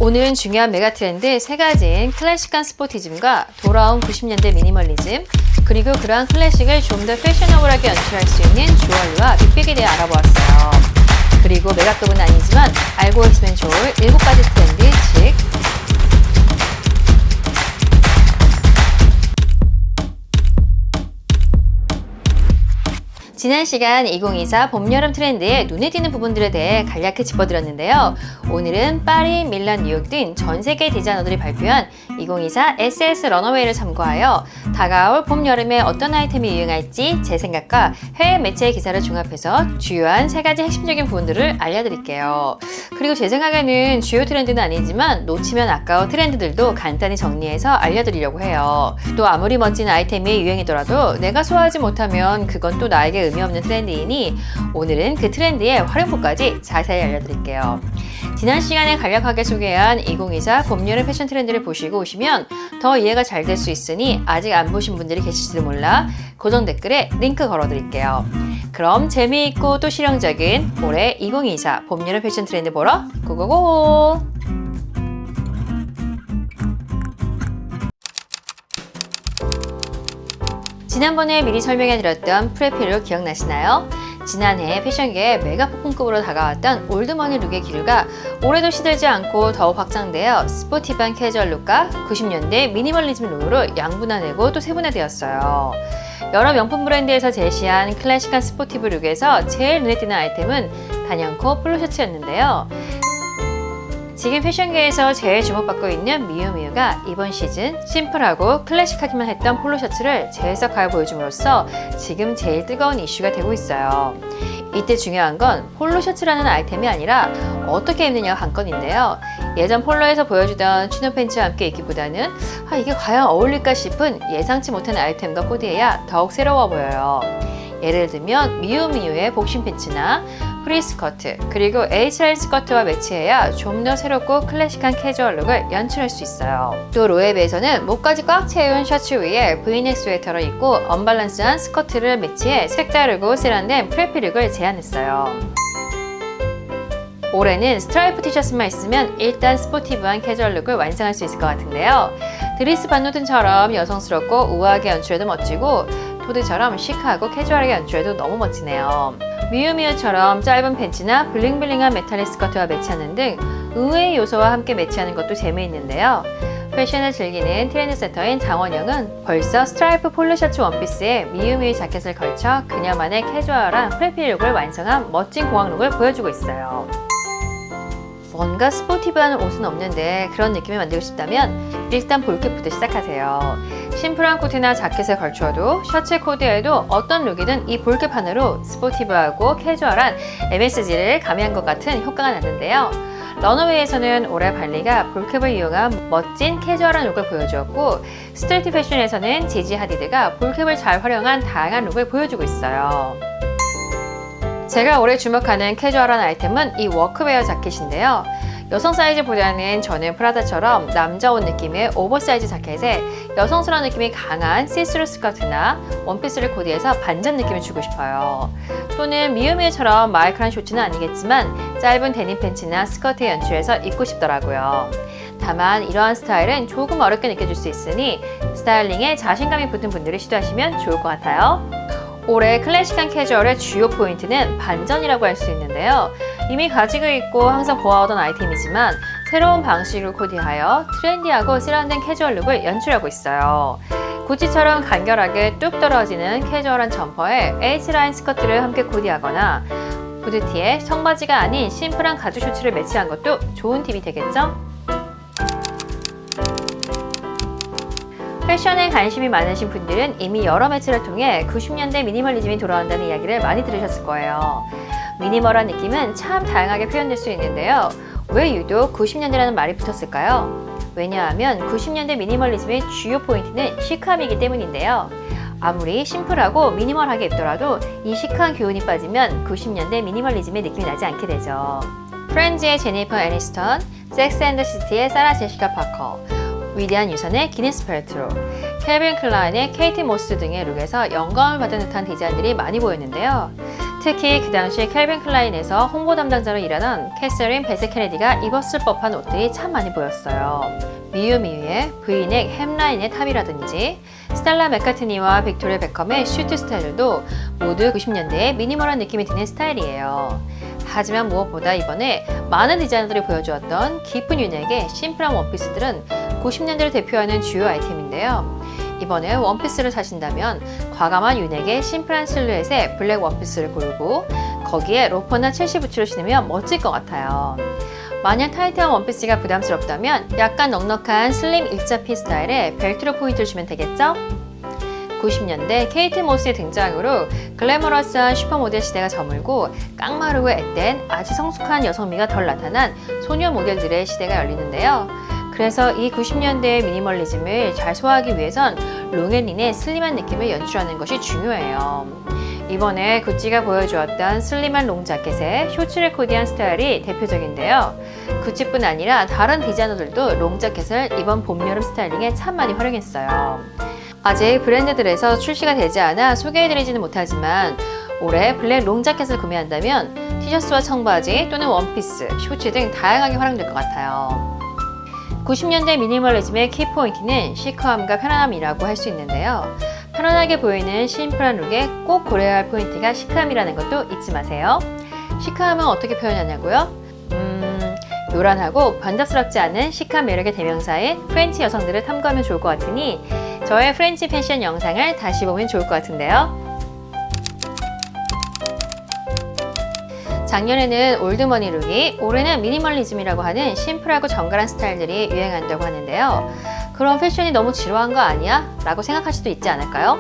오늘은 중요한 메가 트렌드 3가지인 클래식한 스포티즘과 돌아온 90년대 미니멀리즘, 그리고 그러한 클래식을 좀 더 패셔너블하게 연출할 수 있는 주얼리와 빅빅에 대해 알아보았어요. 그리고 메가급은 아니지만 알고 있으면 좋을 7가지 트렌드, 즉 지난 시간 2024 봄, 여름 트렌드의 눈에 띄는 부분들에 대해 간략히 짚어드렸는데요. 오늘은 파리, 밀란, 뉴욕 등 전 세계 디자이너들이 발표한 2024 SS 런어웨이를 참고하여 다가올 봄, 여름에 어떤 아이템이 유행할지 제 생각과 해외 매체의 기사를 종합해서 주요한 3가지 핵심적인 부분들을 알려드릴게요. 그리고 제 생각에는 주요 트렌드는 아니지만 놓치면 아까운 트렌드들도 간단히 정리해서 알려드리려고 해요. 또 아무리 멋진 아이템이 유행이더라도 내가 소화하지 못하면 그건 또 나에게 의미 없는 트렌드이니 오늘은 그 트렌드의 활용법까지 자세히 알려드릴게요. 지난 시간에 간략하게 소개한 2024 봄, 여름 패션 트렌드를 보시고 오시면 더 이해가 잘 될 수 있으니 아직 안 보신 분들이 계실지도 몰라 고정 댓글에 링크 걸어드릴게요. 그럼 재미있고 또 실용적인 올해 2024 봄, 여름 패션 트렌드 보러 고고고! 지난번에 미리 설명해드렸던 프레피룩 기억나시나요? 지난해 패션계에 메가 폭풍급으로 다가왔던 올드머니 룩의 기류가 올해도 시들지 않고 더욱 확장되어 스포티한 캐주얼 룩과 90년대 미니멀리즘 룩으로 양분화되고 또 세분화되었어요. 여러 명품 브랜드에서 제시한 클래식한 스포티브 룩에서 제일 눈에 띄는 아이템은 단연코 폴로 셔츠였는데요. 지금 패션계에서 제일 주목받고 있는 미우미우가 이번 시즌 심플하고 클래식하기만 했던 폴로 셔츠를 재해석하여 보여줌으로써 지금 제일 뜨거운 이슈가 되고 있어요. 이때 중요한 건 폴로 셔츠라는 아이템이 아니라 어떻게 입느냐가 관건인데요. 예전 폴로에서 보여주던 치노 팬츠와 함께 입기보다는 이게 과연 어울릴까 싶은 예상치 못한 아이템과 코디해야 더욱 새로워 보여요. 예를 들면 미우미우의 복싱 팬츠나 프리스커트, 그리고 H라인 스커트와 매치해야 좀 더 새롭고 클래식한 캐주얼 룩을 연출할 수 있어요. 또 로에베에서는 목까지 꽉 채운 셔츠 위에 브이넥 스웨터를 입고 언밸런스한 스커트를 매치해 색다르고 세련된 프레피 룩을 제안했어요. 올해는 스트라이프 티셔츠만 있으면 일단 스포티브한 캐주얼 룩을 완성할 수 있을 것 같은데요. 드리스 반노든처럼 여성스럽고 우아하게 연출해도 멋지고 토드처럼 시크하고 캐주얼하게 연출해도 너무 멋지네요. 미우미우처럼 짧은 팬츠나 블링블링한 메탈릭 스커트와 매치하는 등 의외의 요소와 함께 매치하는 것도 재미있는데요. 패션을 즐기는 트렌드 세터인 장원영은 벌써 스트라이프 폴로 셔츠 원피스에 미우미우 자켓을 걸쳐 그녀만의 캐주얼한 프레피 룩을 완성한 멋진 공항 룩을 보여주고 있어요. 뭔가 스포티브한 옷은 없는데 그런 느낌을 만들고 싶다면 일단 볼캡부터 시작하세요. 심플한 코트나 자켓을 걸쳐도 셔츠 코디에도 어떤 룩이든 이 볼캡 하나로 스포티브하고 캐주얼한 MSG를 가미한 것 같은 효과가 나는데요. 런어웨이에서는 올해 발리가 볼캡을 이용한 멋진 캐주얼한 룩을 보여주었고 스트리트 패션에서는 지지 하디드가 볼캡을 잘 활용한 다양한 룩을 보여주고 있어요. 제가 올해 주목하는 캐주얼한 아이템은 이 워크웨어 자켓인데요. 여성 사이즈보다는 저는 프라다처럼 남자 옷 느낌의 오버사이즈 자켓에 여성스러운 느낌이 강한 시스루 스커트나 원피스를 코디해서 반전 느낌을 주고 싶어요. 또는 미우미우처럼 마이크한 쇼츠는 아니겠지만 짧은 데님 팬츠나 스커트에 연출해서 입고 싶더라고요. 다만 이러한 스타일은 조금 어렵게 느껴질 수 있으니 스타일링에 자신감이 붙은 분들이 시도하시면 좋을 것 같아요. 올해 클래식한 캐주얼의 주요 포인트는 반전이라고 할 수 있는데요. 이미 가지고 있고 항상 보아오던 아이템이지만 새로운 방식으로 코디하여 트렌디하고 세련된 캐주얼 룩을 연출하고 있어요. 구찌처럼 간결하게 뚝 떨어지는 캐주얼한 점퍼에 H라인 스커트를 함께 코디하거나 후드티에 청바지가 아닌 심플한 가죽 셔츠를 매치한 것도 좋은 팁이 되겠죠? 패션에 관심이 많으신 분들은 이미 여러 매체를 통해 90년대 미니멀리즘이 돌아온다는 이야기를 많이 들으셨을 거예요. 미니멀한 느낌은 참 다양하게 표현될 수 있는데요. 왜 유독 90년대라는 말이 붙었을까요? 왜냐하면 90년대 미니멀리즘의 주요 포인트는 시크함이기 때문인데요. 아무리 심플하고 미니멀하게 입더라도 이 시크한 교훈이 빠지면 90년대 미니멀리즘의 느낌이 나지 않게 되죠. 프렌즈의 제니퍼 애니스턴, 섹스 앤 더 시티의 사라 제시카 파커, 위대한 유산의 기네스 펠트로, 캘빈 클라인의 케이티 모스 등의 룩에서 영감을 받은 듯한 디자인들이 많이 보였는데요. 특히 그 당시 캘빈 클라인에서 홍보 담당자로 일하던 캐서린 베세 케네디가 입었을 법한 옷들이 참 많이 보였어요. 미유미유의 V넥 햄라인의 탑이라든지 스텔라 맥카트니와 빅토리아 베컴의 슈트 스타일도 모두 90년대의 미니멀한 느낌이 드는 스타일이에요. 하지만 무엇보다 이번에 많은 디자이너들이 보여주었던 깊은 유넥의 심플한 원피스들은 90년대를 대표하는 주요 아이템인데요. 이번에 원피스를 사신다면 과감한 유넥의 심플한 실루엣의 블랙 원피스를 고르고 거기에 로퍼나 첼시 부츠를 신으면 멋질 것 같아요. 만약 타이트한 원피스가 부담스럽다면 약간 넉넉한 슬림 일자핏 스타일의 벨트로 포인트를 주면 되겠죠? 90년대 케이트 모스의 등장으로 글래머러스한 슈퍼모델 시대가 저물고 깡마르고 앳된 아주 성숙한 여성미가 덜 나타난 소녀 모델들의 시대가 열리는데요. 그래서 이 90년대의 미니멀리즘을 잘 소화하기 위해선 롱앤린의 슬림한 느낌을 연출하는 것이 중요해요. 이번에 구찌가 보여주었던 슬림한 롱 자켓에 쇼츠를 코디한 스타일이 대표적인데요. 구찌뿐 아니라 다른 디자이너들도 롱 자켓을 이번 봄, 여름 스타일링에 참 많이 활용했어요. 아직 브랜드들에서 출시가 되지 않아 소개해드리지는 못하지만 올해 블랙 롱 자켓을 구매한다면 티셔츠와 청바지 또는 원피스, 쇼츠 등 다양하게 활용될 것 같아요. 90년대 미니멀리즘의 키포인트는 시크함과 편안함이라고 할 수 있는데요. 편안하게 보이는 심플한 룩에 꼭 고려해야 할 포인트가 시크함이라는 것도 잊지 마세요. 시크함은 어떻게 표현하냐고요? 요란하고 번잡스럽지 않은 시크한 매력의 대명사인 프렌치 여성들을 탐구하면 좋을 것 같으니 저의 프렌치 패션 영상을 다시 보면 좋을 것 같은데요. 작년에는 올드머니 룩이, 올해는 미니멀리즘이라고 하는 심플하고 정갈한 스타일들이 유행한다고 하는데요. 그런 패션이 너무 지루한 거 아니야? 라고 생각할 수도 있지 않을까요?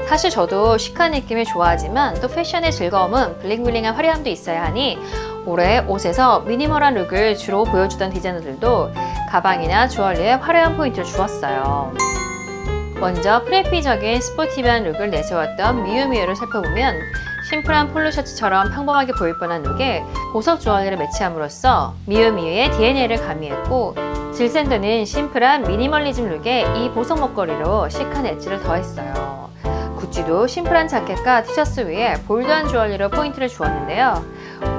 사실 저도 시크한 느낌을 좋아하지만 또 패션의 즐거움은 블링블링한 화려함도 있어야 하니 올해 옷에서 미니멀한 룩을 주로 보여주던 디자이너들도 가방이나 주얼리에 화려한 포인트를 주었어요. 먼저 프레피적인 스포티브한 룩을 내세웠던 미유미유를 살펴보면 심플한 폴로 셔츠처럼 평범하게 보일 뻔한 룩에 보석 주얼리를 매치함으로써 미유미유의 DNA를 가미했고, 질샌더는 심플한 미니멀리즘 룩에 이 보석 목걸이로 시크한 엣지를 더했어요. 구찌도 심플한 자켓과 티셔츠 위에 볼드한 주얼리로 포인트를 주었는데요.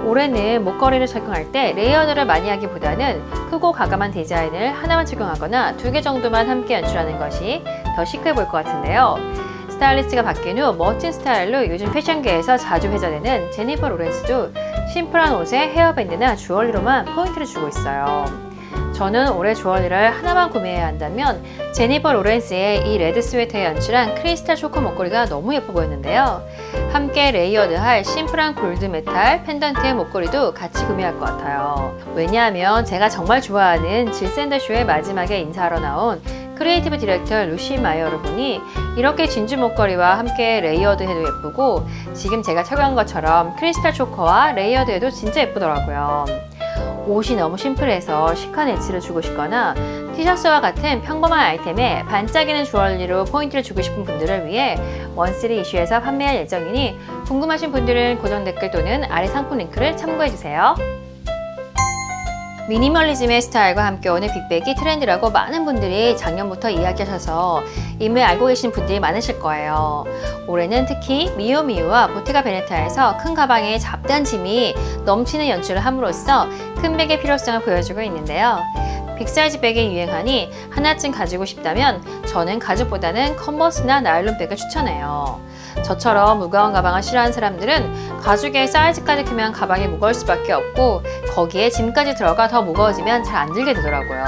올해는 목걸이를 착용할 때 레이어드를 많이 하기보다는 크고 과감한 디자인을 하나만 착용하거나 2개 정도만 함께 연출하는 것이 더 시크해 보일 것 같은데요. 스타일리스트가 바뀐 후 멋진 스타일로 요즘 패션계에서 자주 회자되는 제니퍼 로렌스도 심플한 옷에 헤어밴드나 주얼리로만 포인트를 주고 있어요. 저는 올해 주얼리를 하나만 구매해야 한다면 제니퍼 로렌스의 이 레드 스웨터에 연출한 크리스탈 초코 목걸이가 너무 예뻐 보였는데요. 함께 레이어드할 심플한 골드 메탈 펜던트의 목걸이도 같이 구매할 것 같아요. 왜냐하면 제가 정말 좋아하는 질샌더 쇼의 마지막에 인사하러 나온 크리에이티브 디렉터 루시 마이어를 보니 이렇게 진주 목걸이와 함께 레이어드해도 예쁘고 지금 제가 착용한 것처럼 크리스탈 초코와 레이어드해도 진짜 예쁘더라고요. 옷이 너무 심플해서 시크한 엣지를 주고 싶거나 티셔츠와 같은 평범한 아이템에 반짝이는 주얼리로 포인트를 주고 싶은 분들을 위해 원쓰리 이슈에서 판매할 예정이니 궁금하신 분들은 고정 댓글 또는 아래 상품 링크를 참고해주세요. 미니멀리즘의 스타일과 함께 오는 빅백이 트렌드라고 많은 분들이 작년부터 이야기하셔서 이미 알고 계신 분들이 많으실 거예요. 올해는 특히 미유미유와 보테가 베네타에서 큰 가방에 잡다한 짐이 넘치는 연출을 함으로써 큰 백의 필요성을 보여주고 있는데요. 빅사이즈 백이 유행하니 하나쯤 가지고 싶다면 저는 가죽보다는 컨버스나 나일론 백을 추천해요. 저처럼 무거운 가방을 싫어하는 사람들은 가죽의 사이즈까지 크면 가방이 무거울 수밖에 없고 거기에 짐까지 들어가 더 무거워지면 잘 안 들게 되더라고요.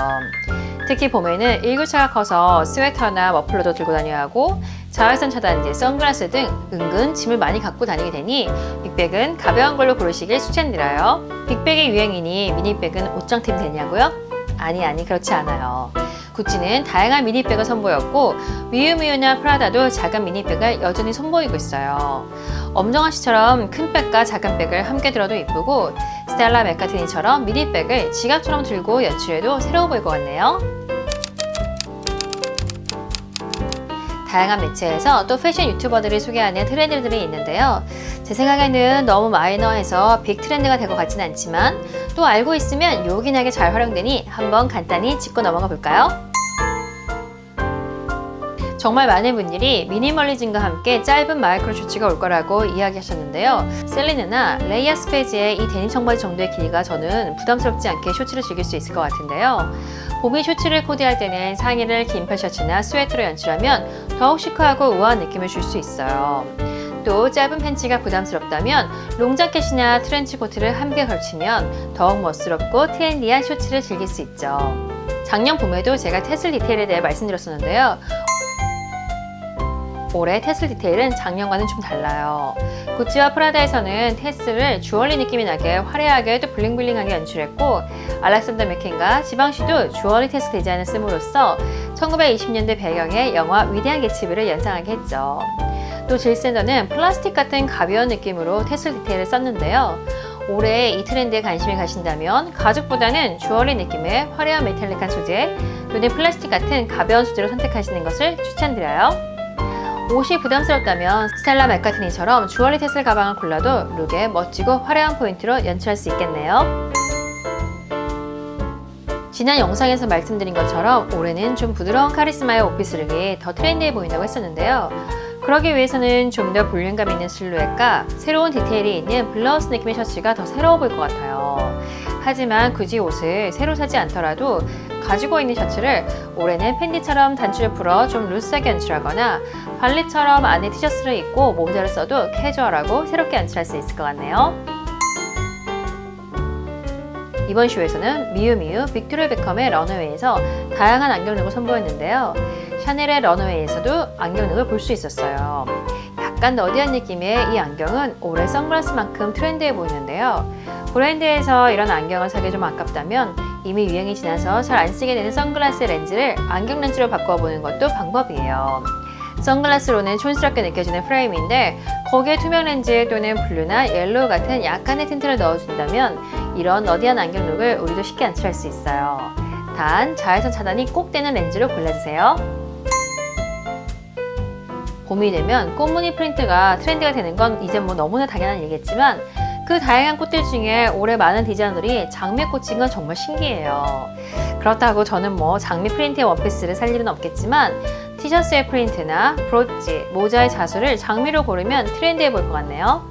특히 봄에는 일교차가 커서 스웨터나 머플러도 들고 다녀야 하고 자외선 차단제, 선글라스 등 은근 짐을 많이 갖고 다니게 되니 빅백은 가벼운 걸로 고르시길 추천드려요. 빅백의 유행이니 미니백은 옷장템이 되냐고요? 아니 그렇지 않아요. 구찌는 다양한 미니백을 선보였고 미유미유나 프라다도 작은 미니백을 여전히 선보이고 있어요. 엄정화 씨처럼 큰 백과 작은 백을 함께 들어도 예쁘고 스텔라 맥카트니처럼 미니백을 지갑처럼 들고 연출해도 새로워 보일 것 같네요. 다양한 매체에서 또 패션 유튜버들이 소개하는 트렌드들이 있는데요. 제 생각에는 너무 마이너해서 빅 트렌드가 될 것 같지는 않지만 또 알고 있으면 요긴하게 잘 활용되니 한번 간단히 짚고 넘어가 볼까요? 정말 많은 분들이 미니멀리즘과 함께 짧은 마이크로 셔츠가 올 거라고 이야기하셨는데요. 셀리느나 레이아 스페지의 이 데님 청바지 정도의 길이가 저는 부담스럽지 않게 셔츠를 즐길 수 있을 것 같은데요. 봄이 셔츠를 코디할 때는 상의를 긴팔 셔츠나 스웨터로 연출하면 더욱 시크하고 우아한 느낌을 줄 수 있어요. 또 짧은 팬츠가 부담스럽다면 롱자켓이나 트렌치 코트를 함께 걸치면 더욱 멋스럽고 트렌디한 셔츠를 즐길 수 있죠. 작년 봄에도 제가 테슬 디테일에 대해 말씀드렸었는데요. 올해 테슬 디테일은 작년과는 좀 달라요. 구찌와 프라다에서는 테슬을 주얼리 느낌이 나게 화려하게 또 블링블링하게 연출했고, 알렉산더 맥퀸과 지방시도 주얼리 테슬 디자인을 씀으로써 1920년대 배경의 영화 위대한 개츠비를 연상하게 했죠. 또 질 샌더는 플라스틱 같은 가벼운 느낌으로 테슬 디테일을 썼는데요. 올해 이 트렌드에 관심이 가신다면 가죽보다는 주얼리 느낌의 화려한 메탈릭한 소재 또는 플라스틱 같은 가벼운 소재로 선택하시는 것을 추천드려요. 옷이 부담스럽다면 스텔라 맥카트니처럼 주얼리 테슬 가방을 골라도 룩에 멋지고 화려한 포인트로 연출할 수 있겠네요. 지난 영상에서 말씀드린 것처럼 올해는 좀 부드러운 카리스마의 오피스룩이 더 트렌디해 보인다고 했었는데요. 그러기 위해서는 좀 더 볼륨감 있는 실루엣과 새로운 디테일이 있는 블라우스 느낌의 셔츠가 더 새로워 보일 것 같아요. 하지만 굳이 옷을 새로 사지 않더라도 가지고 있는 셔츠를 올해는 팬티처럼 단추를 풀어 좀 루스하게 연출하거나 발리처럼 안에 티셔츠를 입고 모자를 써도 캐주얼하고 새롭게 연출할 수 있을 것 같네요. 이번 쇼에서는 미우미우 빅토리아 베컴의 런웨이에서 다양한 안경룩을 선보였는데요. 샤넬의 런웨이에서도 안경룩을 볼 수 있었어요. 약간 너디한 느낌의 이 안경은 올해 선글라스만큼 트렌디해 보이는데요. 브랜드에서 이런 안경을 사기 좀 아깝다면 이미 유행이 지나서 잘 안 쓰게 되는 선글라스 렌즈를 안경 렌즈로 바꿔보는 것도 방법이에요. 선글라스로는 촌스럽게 느껴지는 프레임인데 거기에 투명 렌즈 또는 블루나 옐로우 같은 약간의 틴트를 넣어준다면 이런 너디한 안경 룩을 우리도 쉽게 연출할 수 있어요. 단 자외선 차단이 꼭 되는 렌즈로 골라주세요. 봄이 되면 꽃무늬 프린트가 트렌드가 되는 건 이제 뭐 너무나 당연한 일이겠지만 그 다양한 꽃들 중에 올해 많은 디자이너들이 장미에 꽂힌 건 정말 신기해요. 그렇다고 저는 뭐 장미 프린트의 원피스를 살 일은 없겠지만 티셔츠의 프린트나 브로치, 모자의 자수를 장미로 고르면 트렌디해 보일 것 같네요.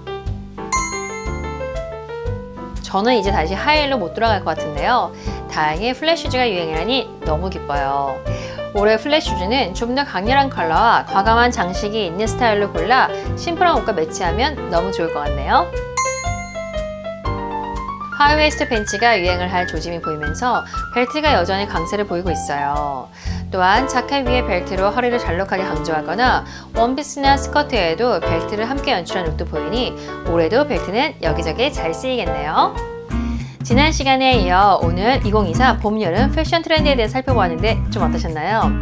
저는 이제 다시 하이힐로 못 돌아갈 것 같은데요. 다행히 플랫 슈즈가 유행이라니 너무 기뻐요. 올해 플랫 슈즈는 좀 더 강렬한 컬러와 과감한 장식이 있는 스타일로 골라 심플한 옷과 매치하면 너무 좋을 것 같네요. 하이웨이스트 팬츠가 유행을 할 조짐이 보이면서 벨트가 여전히 강세를 보이고 있어요. 또한 자켓 위에 벨트로 허리를 잘록하게 강조하거나 원피스나 스커트에도 벨트를 함께 연출한 룩도 보이니 올해도 벨트는 여기저기 잘 쓰이겠네요. 지난 시간에 이어 오늘 2024 봄, 여름 패션 트렌드에 대해 살펴보았는데 좀 어떠셨나요?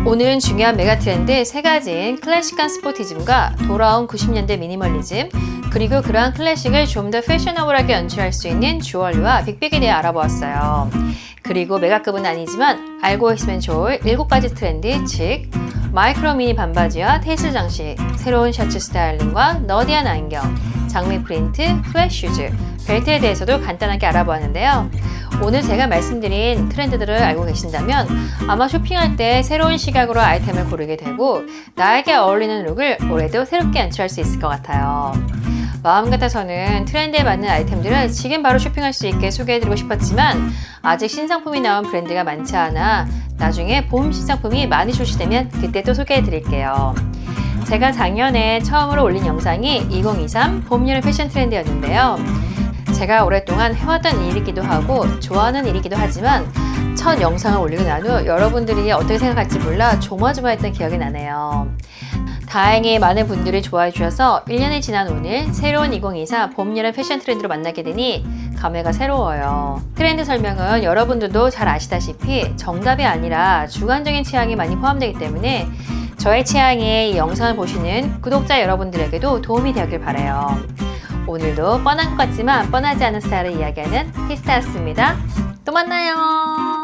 오늘은 중요한 메가 트렌드 3가지인 클래식한 스포티즘과 돌아온 90년대 미니멀리즘, 그리고 그러한 클래식을 좀 더 패셔너블하게 연출할 수 있는 주얼리와 빅백에 대해 알아보았어요. 그리고 메가급은 아니지만 알고 있으면 좋을 7가지 트렌드, 즉 마이크로 미니 반바지와 테슬 장식, 새로운 셔츠 스타일링과 너디한 안경, 장미 프린트, 플랫 슈즈, 벨트에 대해서도 간단하게 알아보았는데요. 오늘 제가 말씀드린 트렌드들을 알고 계신다면 아마 쇼핑할 때 새로운 시각으로 아이템을 고르게 되고 나에게 어울리는 룩을 올해도 새롭게 연출할 수 있을 것 같아요. 마음 같아서는 트렌드에 맞는 아이템들을 지금 바로 쇼핑할 수 있게 소개해드리고 싶었지만 아직 신상품이 나온 브랜드가 많지 않아 나중에 봄 신상품이 많이 출시되면 그때 또 소개해드릴게요. 제가 작년에 처음으로 올린 영상이 2023 봄, 여름 패션 트렌드였는데요. 제가 오랫동안 해왔던 일이기도 하고 좋아하는 일이기도 하지만 첫 영상을 올리고 난 후 여러분들이 어떻게 생각할지 몰라 조마조마했던 기억이 나네요. 다행히 많은 분들이 좋아해 주셔서 1년이 지난 오늘 새로운 2024 봄, 여름 패션 트렌드로 만나게 되니 감회가 새로워요. 트렌드 설명은 여러분들도 잘 아시다시피 정답이 아니라 주관적인 취향이 많이 포함되기 때문에 저의 취향에 이 영상을 보시는 구독자 여러분들에게도 도움이 되길 바라요. 오늘도 뻔한 것 같지만 뻔하지 않은 스타일을 이야기하는 히스타였습니다. 또 만나요.